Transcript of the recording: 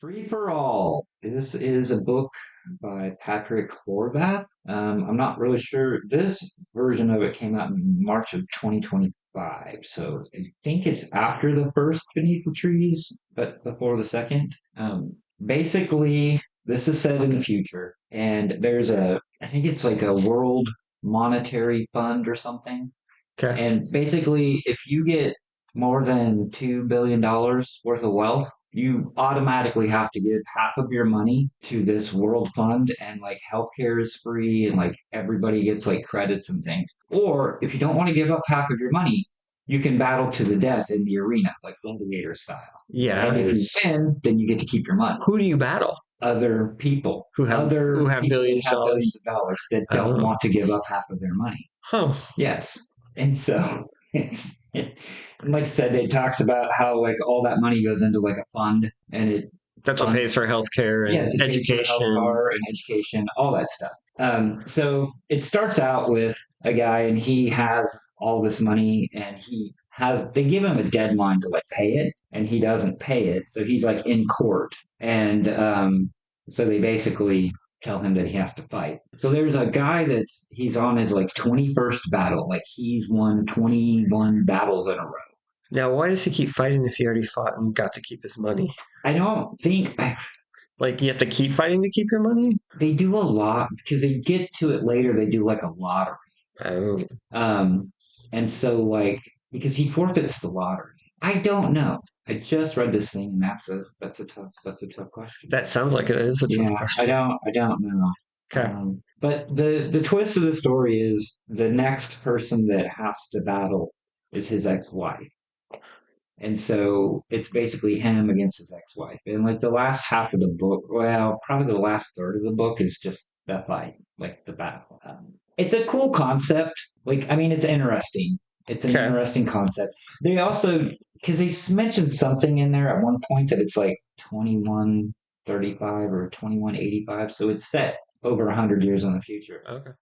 Free for All. This is a book by Patrick Horvath. I'm not really sure. This version of it came out in March of 2025. So I think it's after the first Beneath the Trees, but before the second. Basically, this is set in the future, and I think it's like a world monetary fund or something. Okay. And basically, if you get more than $2 billion worth of wealth, you automatically have to give half of your money to this world fund, and like healthcare is free, and like everybody gets like credits and things. Or if you don't want to give up half of your money, you can battle to the death in the arena, like gladiator style. Yeah. And if you win, then you get to keep your money. Who do you battle? Other people, Who other have people that billions of have billions dollars? of dollars that don't Oh. want to give up half of their money. Huh. Yes. And so like I said, it talks about how like all that money goes into like a fund, and it That's what pays funds, for healthcare and yes, it pays for health education. care and education, all that stuff. So it starts out with a guy, and he has all this money, and they give him a deadline to like pay it, and he doesn't pay it. So he's like in court. And so they basically tell him that he has to fight. So there's a guy he's on his like 21st battle. Like he's won 21 battles in a row. Now, why does he keep fighting if he already fought and got to keep his money? I don't think Like, you have to keep fighting to keep your money? they do a lot because they get to it later. They do like a lottery. Oh. Um, and so like because he forfeits the lottery. I don't know. I just read this thing, and that's a tough question. That sounds like it is a tough Yeah, I question. don't I don't know. Okay. But the twist of the story is the next person that has to battle is his ex-wife. And so it's basically him against his ex-wife. And like the last half of the book, well, probably the last third of the book is just that fight, like the battle. It's a cool concept. Like, I mean, it's interesting. It's an Okay. interesting concept. They also, because they mentioned something in there at one point that it's like 2135 or 2185. So it's set over 100 years in the future. Okay.